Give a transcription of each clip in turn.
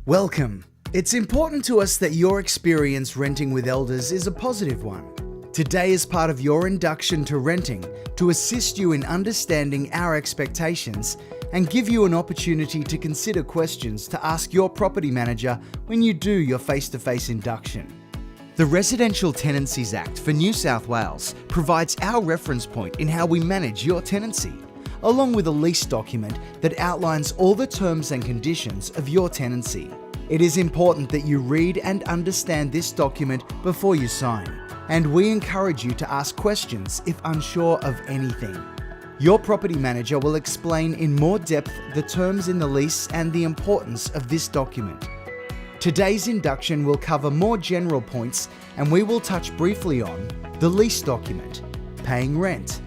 Welcome. It's important to us that your experience renting with elders is a positive one. Today is part of your induction to renting to assist you in understanding our expectations and give you an opportunity to consider questions to ask your property manager when you do your face-to-face induction. The Residential Tenancies Act for New South Wales provides our reference point in how we manage your tenancy, along with a lease document that outlines all the terms and conditions of your tenancy. It is important that you read and understand this document before you sign, and we encourage you to ask questions if unsure of anything. Your property manager will explain in more depth the terms in the lease and the importance of this document. Today's induction will cover more general points, and we will touch briefly on the lease document, paying rent,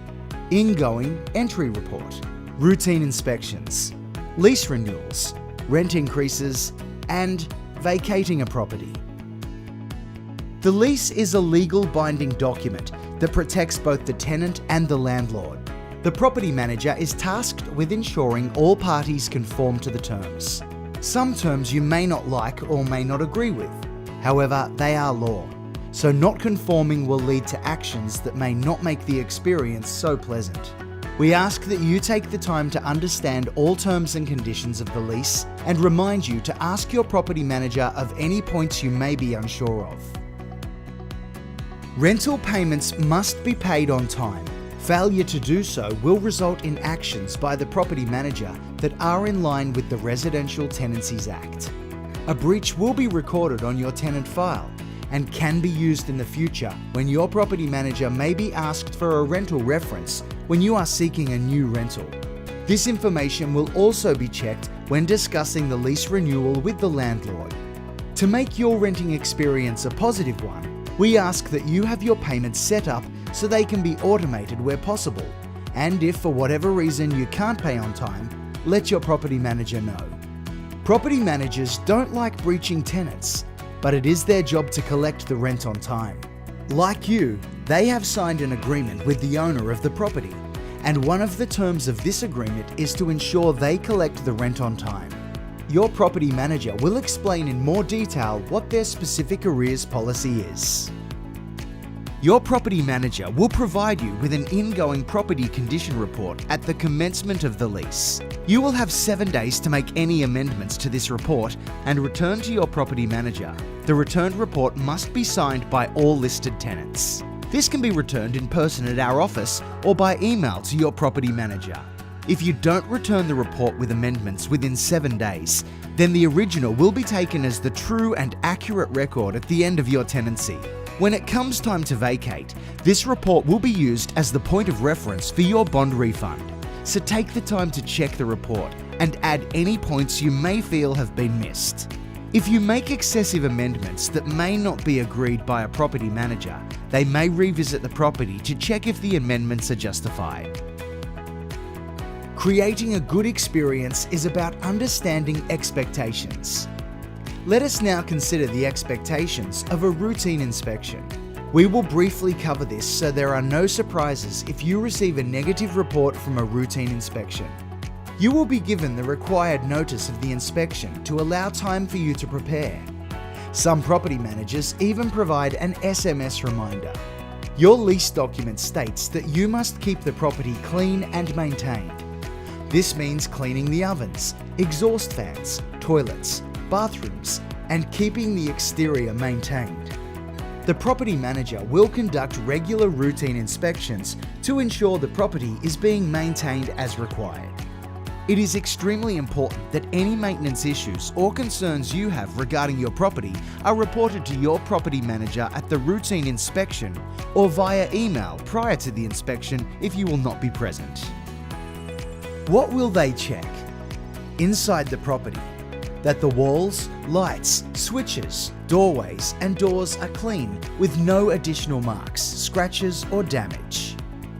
ingoing entry report, routine inspections, lease renewals, rent increases, and vacating a property. The lease is a legal binding document that protects both the tenant and the landlord. The property manager is tasked with ensuring all parties conform to the terms. Some terms you may not like or may not agree with. However, they are law, so not conforming will lead to actions that may not make the experience so pleasant. We ask that you take the time to understand all terms and conditions of the lease and remind you to ask your property manager of any points you may be unsure of. Rental payments must be paid on time. Failure to do so will result in actions by the property manager that are in line with the Residential Tenancies Act. A breach will be recorded on your tenant file and can be used in the future when your property manager may be asked for a rental reference when you are seeking a new rental. This information will also be checked when discussing the lease renewal with the landlord. To make your renting experience a positive one, we ask that you have your payments set up so they can be automated where possible, and if for whatever reason you can't pay on time, let your property manager know. Property managers don't like breaching tenants, but it is their job to collect the rent on time. Like you, they have signed an agreement with the owner of the property, and one of the terms of this agreement is to ensure they collect the rent on time. Your property manager will explain in more detail what their specific arrears policy is. Your property manager will provide you with an ingoing property condition report at the commencement of the lease. You will have 7 days to make any amendments to this report and return to your property manager. The returned report must be signed by all listed tenants. This can be returned in person at our office or by email to your property manager. If you don't return the report with amendments within 7 days, then the original will be taken as the true and accurate record at the end of your tenancy. When it comes time to vacate, this report will be used as the point of reference for your bond refund. So take the time to check the report and add any points you may feel have been missed. If you make excessive amendments that may not be agreed by a property manager, they may revisit the property to check if the amendments are justified. Creating a good experience is about understanding expectations. Let us now consider the expectations of a routine inspection. We will briefly cover this so there are no surprises if you receive a negative report from a routine inspection. You will be given the required notice of the inspection to allow time for you to prepare. Some property managers even provide an SMS reminder. Your lease document states that you must keep the property clean and maintained. This means cleaning the ovens, exhaust fans, toilets, bathrooms, and keeping the exterior maintained. The property manager will conduct regular routine inspections to ensure the property is being maintained as required. It is extremely important that any maintenance issues or concerns you have regarding your property are reported to your property manager at the routine inspection or via email prior to the inspection if you will not be present. What will they check? Inside the property, that the walls, lights, switches, doorways and doors are clean with no additional marks, scratches or damage.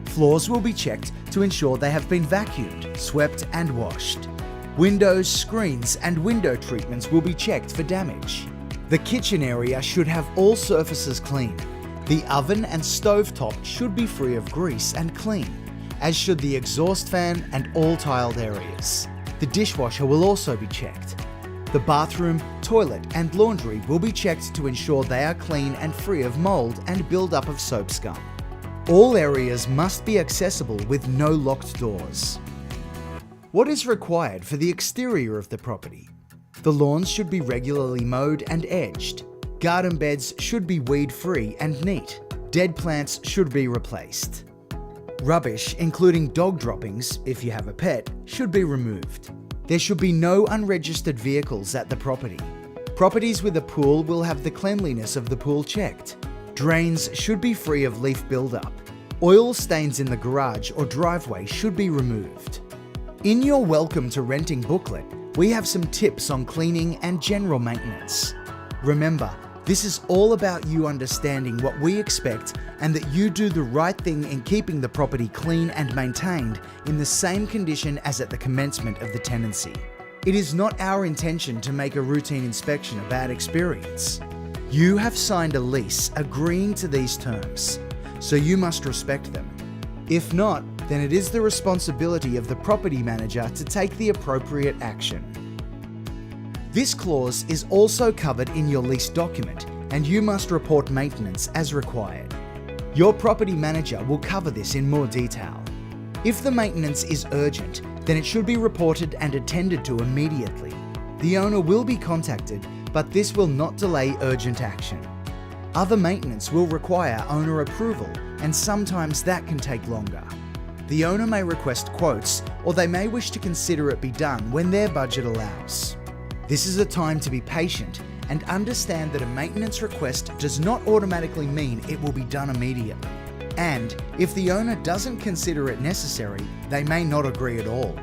Floors will be checked to ensure they have been vacuumed, swept and washed. Windows, screens and window treatments will be checked for damage. The kitchen area should have all surfaces clean. The oven and stovetop should be free of grease and clean, as should the exhaust fan and all tiled areas. The dishwasher will also be checked. The bathroom, toilet and laundry will be checked to ensure they are clean and free of mold and build-up of soap scum. All areas must be accessible with no locked doors. What is required for the exterior of the property? The lawns should be regularly mowed and edged. Garden beds should be weed-free and neat. Dead plants should be replaced. Rubbish, including dog droppings, if you have a pet, should be removed. There should be no unregistered vehicles at the property. Properties with a pool will have the cleanliness of the pool checked. Drains should be free of leaf buildup. Oil stains in the garage or driveway should be removed. In your Welcome to Renting booklet, we have some tips on cleaning and general maintenance. Remember, this is all about you understanding what we expect and that you do the right thing in keeping the property clean and maintained in the same condition as at the commencement of the tenancy. It is not our intention to make a routine inspection a bad experience. You have signed a lease agreeing to these terms, so you must respect them. If not, then it is the responsibility of the property manager to take the appropriate action. This clause is also covered in your lease document, and you must report maintenance as required. Your property manager will cover this in more detail. If the maintenance is urgent, then it should be reported and attended to immediately. The owner will be contacted, but this will not delay urgent action. Other maintenance will require owner approval, and sometimes that can take longer. The owner may request quotes, or they may wish to consider it be done when their budget allows. This is a time to be patient and understand that a maintenance request does not automatically mean it will be done immediately. And if the owner doesn't consider it necessary, they may not agree at all.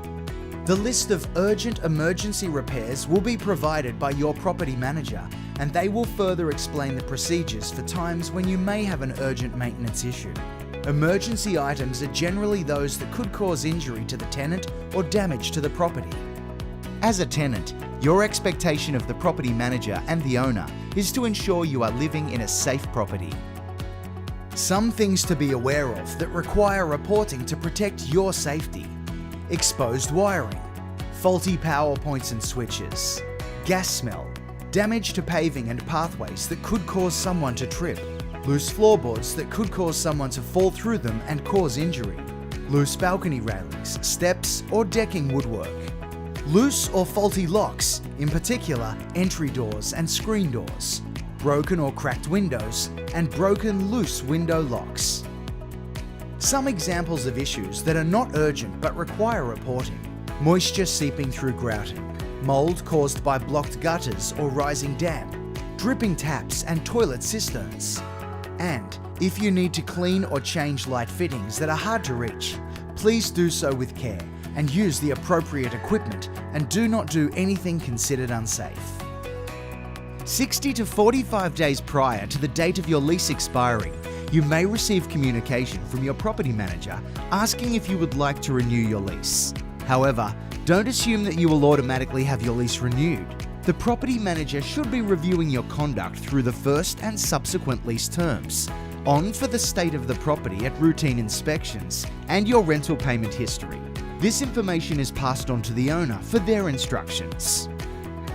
The list of urgent emergency repairs will be provided by your property manager, and they will further explain the procedures for times when you may have an urgent maintenance issue. Emergency items are generally those that could cause injury to the tenant or damage to the property. As a tenant, your expectation of the property manager and the owner is to ensure you are living in a safe property. Some things to be aware of that require reporting to protect your safety: exposed wiring, faulty power points and switches, gas smell, damage to paving and pathways that could cause someone to trip, loose floorboards that could cause someone to fall through them and cause injury, loose balcony railings, steps or decking woodwork, loose or faulty locks, in particular entry doors and screen doors, broken or cracked windows, and broken loose window locks. Some examples of issues that are not urgent but require reporting: moisture seeping through grouting, mold caused by blocked gutters or rising damp, dripping taps and toilet cisterns. And if you need to clean or change light fittings that are hard to reach, please do so with care and use the appropriate equipment, and do not do anything considered unsafe. 60 to 45 days prior to the date of your lease expiring, you may receive communication from your property manager asking if you would like to renew your lease. However, don't assume that you will automatically have your lease renewed. The property manager should be reviewing your conduct through the first and subsequent lease terms, on for the state of the property at routine inspections, and your rental payment history. This information is passed on to the owner for their instructions.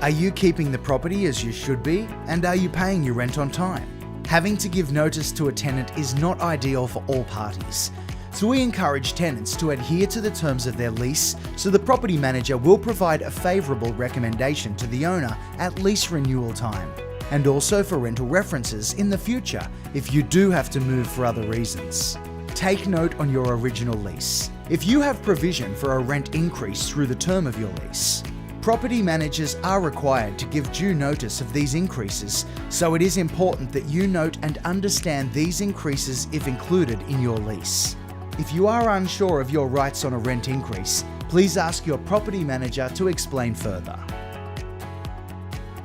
Are you keeping the property as you should be? And are you paying your rent on time? Having to give notice to a tenant is not ideal for all parties, so we encourage tenants to adhere to the terms of their lease, so the property manager will provide a favourable recommendation to the owner at lease renewal time, and also for rental references in the future if you do have to move for other reasons. Take note on your original lease. If you have provision for a rent increase through the term of your lease, property managers are required to give due notice of these increases, so it is important that you note and understand these increases if included in your lease. If you are unsure of your rights on a rent increase, please ask your property manager to explain further.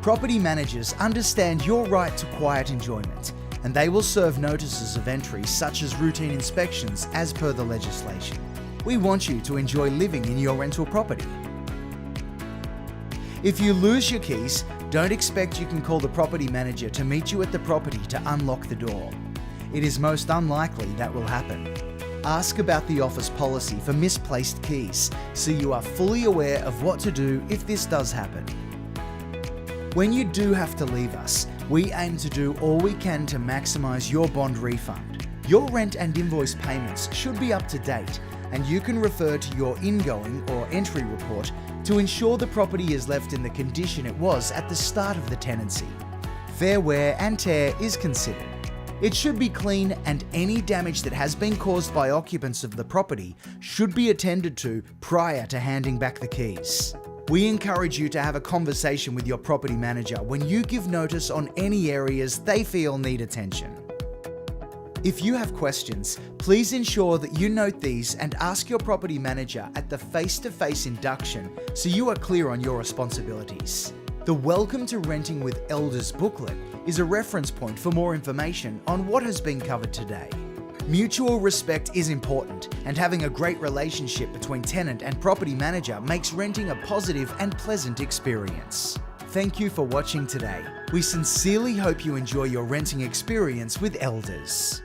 Property managers understand your right to quiet enjoyment, and they will serve notices of entry such as routine inspections as per the legislation. We want you to enjoy living in your rental property. If you lose your keys, don't expect you can call the property manager to meet you at the property to unlock the door. It is most unlikely that will happen. Ask about the office policy for misplaced keys, so you are fully aware of what to do if this does happen. When you do have to leave us, we aim to do all we can to maximise your bond refund. Your rent and invoice payments should be up to date, and you can refer to your ingoing or entry report to ensure the property is left in the condition it was at the start of the tenancy. Fair wear and tear is considered. It should be clean, and any damage that has been caused by occupants of the property should be attended to prior to handing back the keys. We encourage you to have a conversation with your property manager when you give notice on any areas they feel need attention. If you have questions, please ensure that you note these and ask your property manager at the face-to-face induction so you are clear on your responsibilities. The Welcome to Renting with Elders booklet is a reference point for more information on what has been covered today. Mutual respect is important, and having a great relationship between tenant and property manager makes renting a positive and pleasant experience. Thank you for watching today. We sincerely hope you enjoy your renting experience with Elders.